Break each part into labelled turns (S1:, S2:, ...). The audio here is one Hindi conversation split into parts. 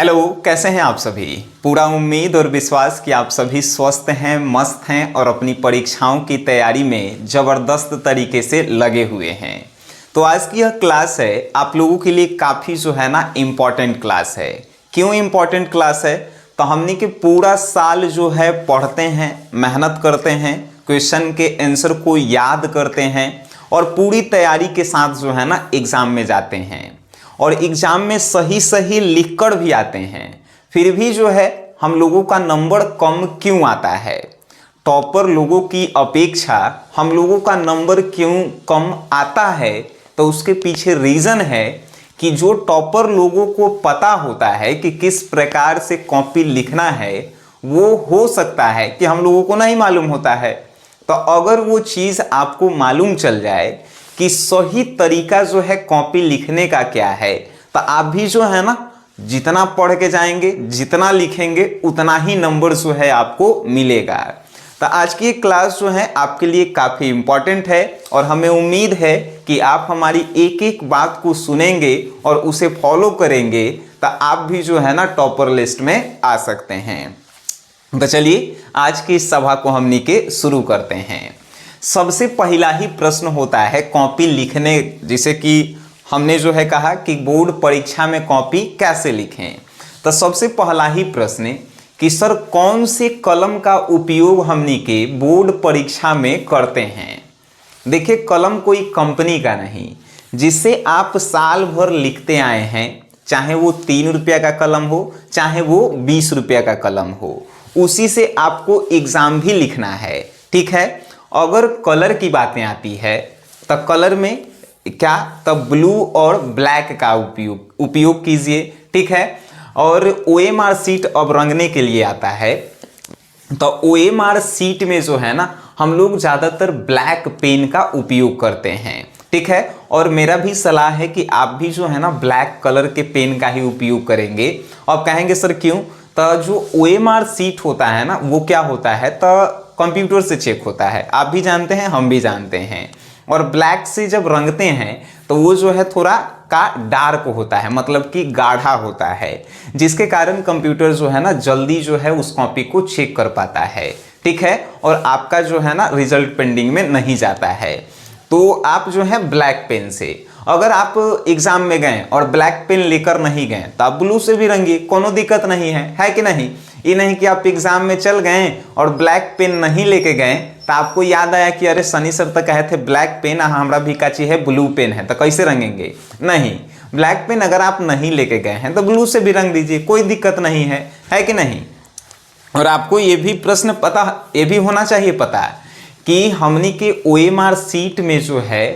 S1: हेलो, कैसे हैं आप सभी। पूरा उम्मीद और विश्वास कि आप सभी स्वस्थ हैं, मस्त हैं और अपनी परीक्षाओं की तैयारी में ज़बरदस्त तरीके से लगे हुए हैं। तो आज की यह क्लास है आप लोगों के लिए काफ़ी जो है ना इम्पॉर्टेंट क्लास है। क्यों इम्पॉर्टेंट क्लास है? तो हमने के पूरा साल जो है पढ़ते हैं, मेहनत करते हैं, क्वेश्चन के आंसर को याद करते हैं और पूरी तैयारी के साथ जो है ना एग्ज़ाम में जाते हैं और एग्ज़ाम में सही सही लिखकर भी आते हैं। फिर भी जो है हम लोगों का नंबर कम क्यों आता है? टॉपर लोगों की अपेक्षा हम लोगों का नंबर क्यों कम आता है? तो उसके पीछे रीज़न है कि जो टॉपर लोगों को पता होता है कि किस प्रकार से कॉपी लिखना है, वो हो सकता है कि हम लोगों को नहीं मालूम होता है। तो अगर वो चीज़ आपको मालूम चल जाए कि सही तरीका जो है कॉपी लिखने का क्या है, तो आप भी जो है ना जितना पढ़ के जाएंगे, जितना लिखेंगे, उतना ही नंबर जो है आपको मिलेगा। तो आज की क्लास जो है आपके लिए काफ़ी इम्पॉर्टेंट है और हमें उम्मीद है कि आप हमारी एक एक बात को सुनेंगे और उसे फॉलो करेंगे, तो आप भी जो है ना टॉपर लिस्ट में आ सकते हैं। तो चलिए आज की इस सभा को हमनी के शुरू करते हैं। सबसे पहला ही प्रश्न होता है कॉपी लिखने, जैसे कि हमने जो है कहा कि बोर्ड परीक्षा में कॉपी कैसे लिखें। तो सबसे पहला ही प्रश्न कि सर कौन से कलम का उपयोग हमनी के बोर्ड परीक्षा में करते हैं। देखिए, कलम कोई कंपनी का नहीं, जिससे आप साल भर लिखते आए हैं, चाहे वो 3 रुपया का कलम हो, चाहे वो 20 रुपया का कलम हो, उसी से आपको एग्ज़ाम भी लिखना है। ठीक है। अगर कलर की बातें आती है तो कलर में क्या, तब ब्लू और ब्लैक का उपयोग कीजिए। ठीक है। और OMR सीट अब रंगने के लिए आता है, तो OMR सीट में जो है ना हम लोग ज़्यादातर ब्लैक पेन का उपयोग करते हैं। ठीक है। और मेरा भी सलाह है कि आप भी जो है ना ब्लैक कलर के पेन का ही उपयोग करेंगे। अब कहेंगे सर क्यों? तो जो OMR सीट होता है ना वो क्या होता है, तो कंप्यूटर से चेक होता है, आप भी जानते हैं, हम भी जानते हैं। और ब्लैक से जब रंगते हैं तो वो जो है थोड़ा का डार्क होता है, मतलब कि गाढ़ा होता है, जिसके कारण कंप्यूटर जो है ना जल्दी जो है उस कॉपी को चेक कर पाता है। ठीक है। और आपका जो है ना रिजल्ट पेंडिंग में नहीं जाता है। तो आप जो है ब्लैक पेन से, अगर आप एग्जाम में गए और ब्लैक पेन लेकर नहीं गए तो आप ब्लू से भी रंगिए, कोनो दिक्कत नहीं है कि नहीं। ये नहीं कि आप एग्जाम में चल गए और ब्लैक पेन नहीं लेके गए तो आपको याद आया कि अरे सनी सर तो कहे थे ब्लैक पेन, हमारा भी का चाहिए ब्लू पेन है, तो कैसे रंगेंगे? नहीं, ब्लैक पेन अगर आप नहीं लेके गए हैं तो ब्लू से भी रंग दीजिए, कोई दिक्कत नहीं है कि नहीं। और आपको ये भी प्रश्न पता, ये भी होना चाहिए पता कि हमनी के OMR सीट में जो है,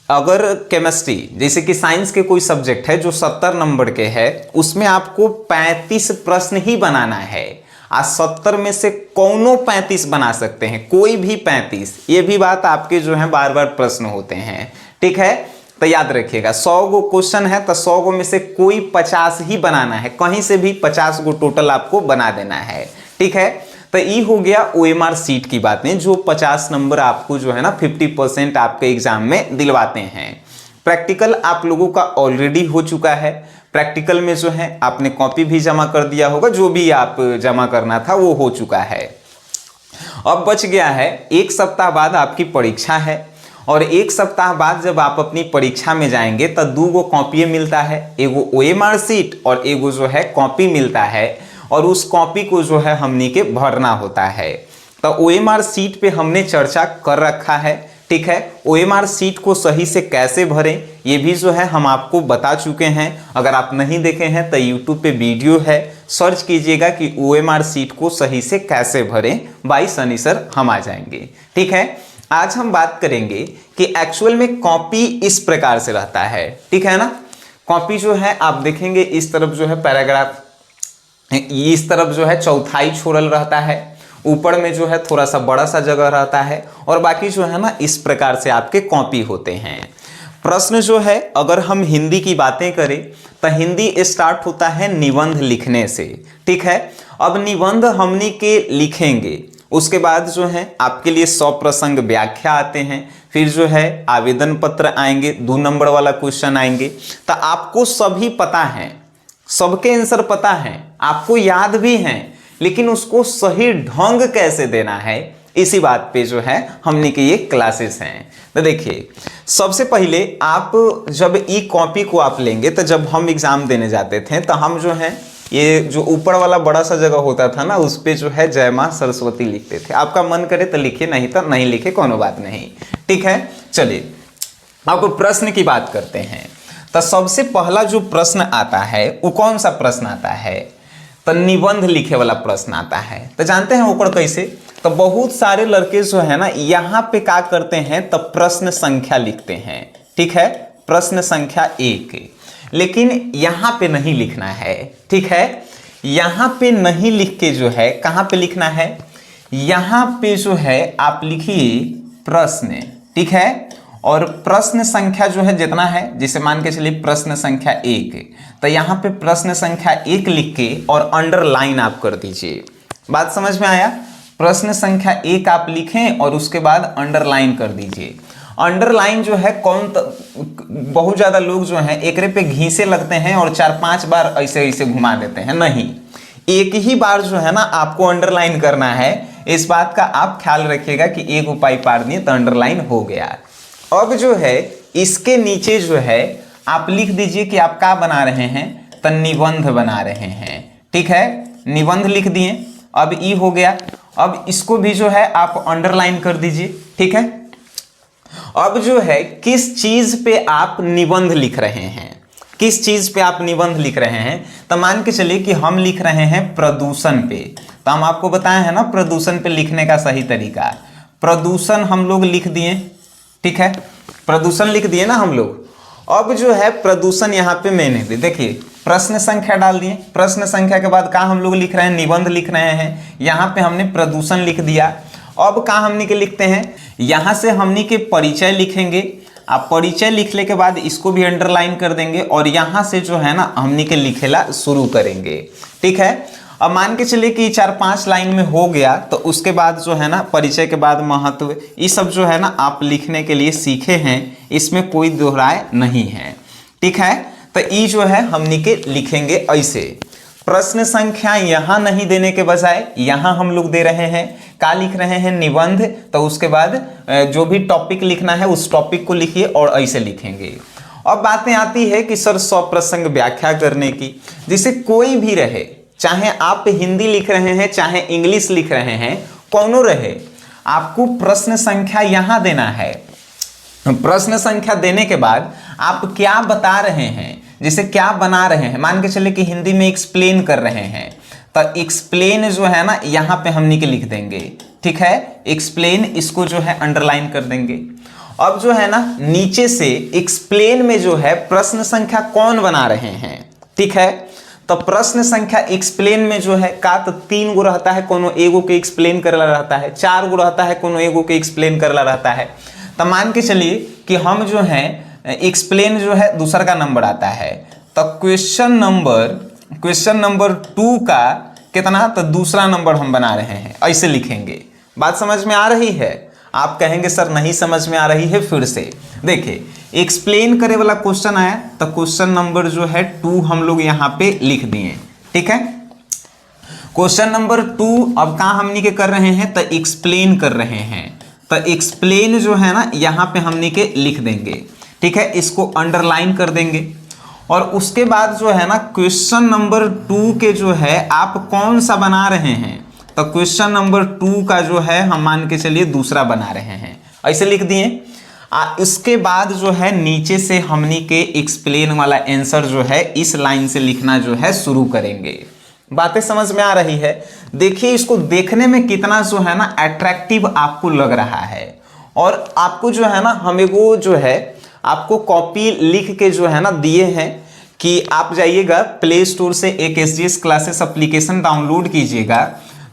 S1: अगर केमिस्ट्री जैसे कि साइंस के कोई सब्जेक्ट है जो 70 नंबर के है, उसमें आपको 35 प्रश्न ही बनाना है। आज 70 में से कौनों 35 बना सकते हैं, कोई भी 35। ये भी बात आपके जो है बार बार प्रश्न होते हैं। ठीक है। तो याद रखिएगा 100 गो क्वेश्चन है तो 100 गो में से कोई 50 ही बनाना है, कहीं से भी 50 गो टोटल आपको बना देना है। ठीक है। तो ये हो गया OMR सीट की बातें, जो 50 नंबर आपको जो है ना 50% आपके एग्जाम में दिलवाते हैं। प्रैक्टिकल आप लोगों का ऑलरेडी हो चुका है। प्रैक्टिकल में जो है आपने कॉपी भी जमा कर दिया होगा, जो भी आप जमा करना था वो हो चुका है। अब बच गया है 1 सप्ताह बाद आपकी परीक्षा है, और 1 सप्ताह बाद जब आप अपनी परीक्षा में जाएंगे तो 2 गो कॉपी मिलता है, एगो OMR सीट और एगो जो है कॉपी मिलता है, और उस कॉपी को जो है हमनी के भरना होता है। तो OMR सीट पे हमने चर्चा कर रखा है। ठीक है। OMR सीट को सही से कैसे भरें ये भी जो है हम आपको बता चुके हैं। अगर आप नहीं देखे हैं तो YouTube पे वीडियो है, सर्च कीजिएगा कि OMR सीट को सही से कैसे भरें, बाय सनी सर हम आ जाएंगे। ठीक है। आज हम बात करेंगे कि एक्चुअल में कॉपी इस प्रकार से रहता है। ठीक है ना। कॉपी जो है आप देखेंगे इस तरफ जो है पैराग्राफ, इस तरफ जो है चौथाई छोड़ल रहता है, ऊपर में जो है थोड़ा सा बड़ा सा जगह रहता है, और बाकी जो है ना इस प्रकार से आपके कॉपी होते हैं। प्रश्न जो है अगर हम हिंदी की बातें करें तो हिंदी स्टार्ट होता है निबंध लिखने से। ठीक है। अब निबंध हमनी के लिखेंगे, उसके बाद जो है आपके लिए 100 प्रसंग व्याख्या आते हैं, फिर जो है आवेदन पत्र आएंगे, 2 नंबर वाला क्वेश्चन आएंगे। तो आपको सभी पता है सबके आंसर पता है, आपको याद भी हैं, लेकिन उसको सही ढंग कैसे देना है, इसी बात पे जो है हमने के ये क्लासेस हैं। तो देखिए, सबसे पहले आप जब ई कॉपी को आप लेंगे, तो जब हम एग्जाम देने जाते थे तो हम जो है ये जो ऊपर वाला बड़ा सा जगह होता था ना, उस पे जो है जय मां सरस्वती लिखते थे। आपका मन करे तो लिखिए, नहीं तो नहीं लिखे, कोनो बात नहीं, ठीक है। चलिए अब प्रश्न की बात करते हैं। तो सबसे पहला जो प्रश्न आता है वो कौन सा प्रश्न आता है, तो निबंध लिखे वाला प्रश्न आता है। तो जानते हैं ऊपर कैसे, तो बहुत सारे लड़के जो है ना यहाँ पे क्या करते हैं, तो प्रश्न संख्या लिखते हैं, ठीक है, प्रश्न संख्या 1, लेकिन यहाँ पे नहीं लिखना है, ठीक है। यहाँ पे नहीं लिख के जो है कहाँ पे लिखना है, यहाँ पे जो है आप लिखिए प्रश्न, ठीक है। और प्रश्न संख्या जो है जितना है, जिसे मान के चलिए प्रश्न संख्या 1, तो यहाँ पे प्रश्न संख्या 1 लिख के और अंडरलाइन आप कर दीजिए। बात समझ में आया, प्रश्न संख्या 1 आप लिखें और उसके बाद अंडरलाइन कर दीजिए। अंडरलाइन जो है बहुत ज़्यादा लोग जो हैं एकरे पे घीसे लगते हैं और 4-5 बार ऐसे ऐसे घुमा देते हैं, नहीं, एक ही बार जो है ना आपको अंडरलाइन करना है। इस बात का आप ख्याल रखिएगा कि एक उपाय पार दिए तो अंडरलाइन हो गया। अब जो है इसके नीचे जो है आप लिख दीजिए कि आप क्या बना रहे हैं, तो निबंध बना रहे हैं, ठीक है, निबंध लिख दिए। अब ई हो गया, अब इसको भी जो है आप अंडरलाइन कर दीजिए, ठीक है। अब जो है किस चीज पे आप निबंध लिख रहे हैं, किस चीज पे आप निबंध लिख रहे हैं, तो मान के चलिए कि हम लिख रहे हैं प्रदूषण पे। तो हम आपको बताए हैं ना प्रदूषण पे लिखने का सही तरीका, प्रदूषण हम लोग लिख दिए, ठीक है, प्रदूषण लिख दिए ना हम लोग। अब जो है प्रदूषण यहाँ पे मैंने भी देखिए प्रश्न संख्या डाल दिए, प्रश्न संख्या के बाद कहाँ हम लोग लिख रहे हैं, निबंध लिख रहे हैं, यहाँ पे हमने प्रदूषण लिख दिया। अब कहाँ हमने के लिखते हैं, यहाँ से हमने के परिचय लिखेंगे। आप परिचय लिखने के बाद इसको भी अंडरलाइन कर देंगे और यहाँ से जो है ना हमने के लिखेला शुरू करेंगे, ठीक है। अब मान के चलिए कि 4-5 लाइन में हो गया, तो उसके बाद जो है ना परिचय के बाद महत्व, ये सब जो है ना आप लिखने के लिए सीखे हैं, इसमें कोई दोहराए नहीं है, ठीक है। तो ये जो है हमने के लिखेंगे ऐसे। प्रश्न संख्या यहाँ नहीं देने के बजाय यहाँ हम लोग दे रहे हैं, क्या लिख रहे हैं, निबंध। तो उसके बाद जो भी टॉपिक लिखना है उस टॉपिक को लिखिए और ऐसे लिखेंगे। अब बातें आती है कि सर स्वप्रसंग व्याख्या करने की, जिसे कोई भी रहे, चाहे आप हिंदी लिख रहे हैं चाहे इंग्लिश लिख रहे हैं, कौनो रहे, आपको प्रश्न संख्या यहाँ देना है। प्रश्न संख्या देने के बाद आप क्या बता रहे हैं, जैसे क्या बना रहे हैं, मान के चले कि हिंदी में एक्सप्लेन कर रहे हैं, तो एक्सप्लेन जो है ना यहाँ पे हमने के लिख देंगे, ठीक है, एक्सप्लेन, इसको जो है अंडरलाइन कर देंगे। अब जो है ना नीचे से एक्सप्लेन में जो है प्रश्न संख्या कौन बना रहे हैं, ठीक है। तो प्रश्न संख्या एक्सप्लेन में जो है का तो 3 गो रहता है, कोनो एगो के एक्सप्लेन करला रहता है, 4 गो रहता है, कोनो एगो के एक्सप्लेन करला रहता है। तो मान के चलिए कि हम जो है एक्सप्लेन जो है दूसरा का नंबर आता है, तो क्वेश्चन नंबर 2 का कितना, तो दूसरा नंबर हम बना रहे हैं, ऐसे लिखेंगे। बात समझ में आ रही है? आप कहेंगे सर नहीं समझ में आ रही है, फिर से देखिए, एक्सप्लेन करे वाला क्वेश्चन आया तो क्वेश्चन नंबर जो है 2 हम लोग यहाँ पे लिख दिए, ठीक है। क्वेश्चन नंबर 2 अब कहाँ हमनी के कर रहे हैं, तो एक्सप्लेन कर रहे हैं, तो एक्सप्लेन जो है ना यहाँ पे हमनी के लिख देंगे, ठीक है, इसको अंडरलाइन कर देंगे। और उसके बाद जो है ना क्वेश्चन नंबर 2 के जो है आप कौन सा बना रहे हैं, तो क्वेश्चन नंबर 2 का जो है हम मान के चलिए दूसरा बना रहे हैं, ऐसे लिख दिए। इसके बाद जो है नीचे से हमनी के एक्सप्लेन वाला आंसर जो है इस लाइन से लिखना जो है शुरू करेंगे। बातें समझ में आ रही है? देखिए इसको देखने में कितना जो है ना अट्रैक्टिव आपको लग रहा है। और आपको जो है ना हम एगो जो है आपको कॉपी लिख के जो है ना दिए हैं कि आप जाइएगा प्ले स्टोर से एक SGS क्लासेस एप्लीकेशन डाउनलोड कीजिएगा,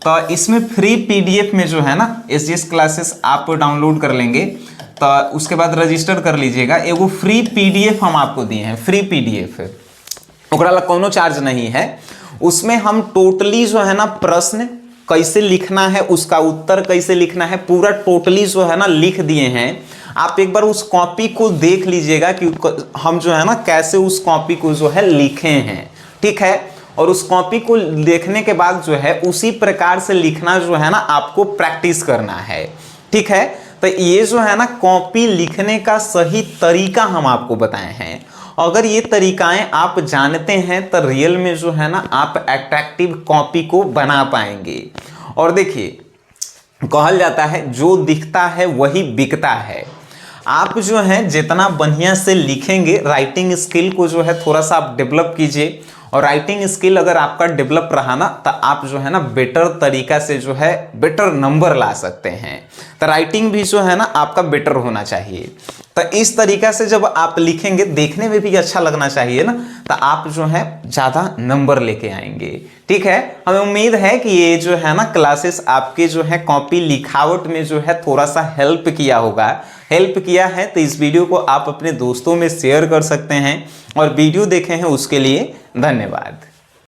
S1: तो इसमें फ्री PDF में जो है ना SGS क्लासेस आप डाउनलोड कर लेंगे, तो उसके बाद रजिस्टर कर लीजिएगा। एगो फ्री PDF हम आपको दिए हैं, फ्री PDF, ओकरा ला कोनो चार्ज नहीं है। उसमें हम टोटली जो है ना प्रश्न कैसे लिखना है, उसका उत्तर कैसे लिखना है, पूरा टोटली जो है ना लिख दिए हैं। आप एक बार उस कॉपी को देख लीजिएगा कि हम जो है ना कैसे उस कॉपी को जो है लिखे हैं। ठीक है। और उस कॉपी को देखने के बाद जो है उसी प्रकार से लिखना जो है ना आपको प्रैक्टिस करना है, ठीक है। तो ये जो है ना कॉपी लिखने का सही तरीका हम आपको बताए हैं। अगर ये तरीकाएं आप जानते हैं तो रियल में जो है ना आप अट्रैक्टिव कॉपी को बना पाएंगे। और देखिए कहल जाता है जो दिखता है वही बिकता है। आप जो है जितना बढ़िया से लिखेंगे, राइटिंग स्किल को जो है थोड़ा सा आप डेवलप कीजिए। और राइटिंग स्किल अगर आपका डेवलप रहा ना तो आप जो है ना बेटर तरीका से जो है बेटर नंबर ला सकते हैं। तो राइटिंग भी जो है ना आपका बेटर होना चाहिए। तो इस तरीका से जब आप लिखेंगे, देखने में भी अच्छा लगना चाहिए ना, तो आप जो है ज़्यादा नंबर लेके आएंगे, ठीक है। हमें उम्मीद है कि ये जो है ना क्लासेस आपके जो है कॉपी लिखावट में जो है थोड़ा सा हेल्प किया होगा। हेल्प किया है तो इस वीडियो को आप अपने दोस्तों में शेयर कर सकते हैं। और वीडियो देखे हैं उसके लिए धन्यवाद।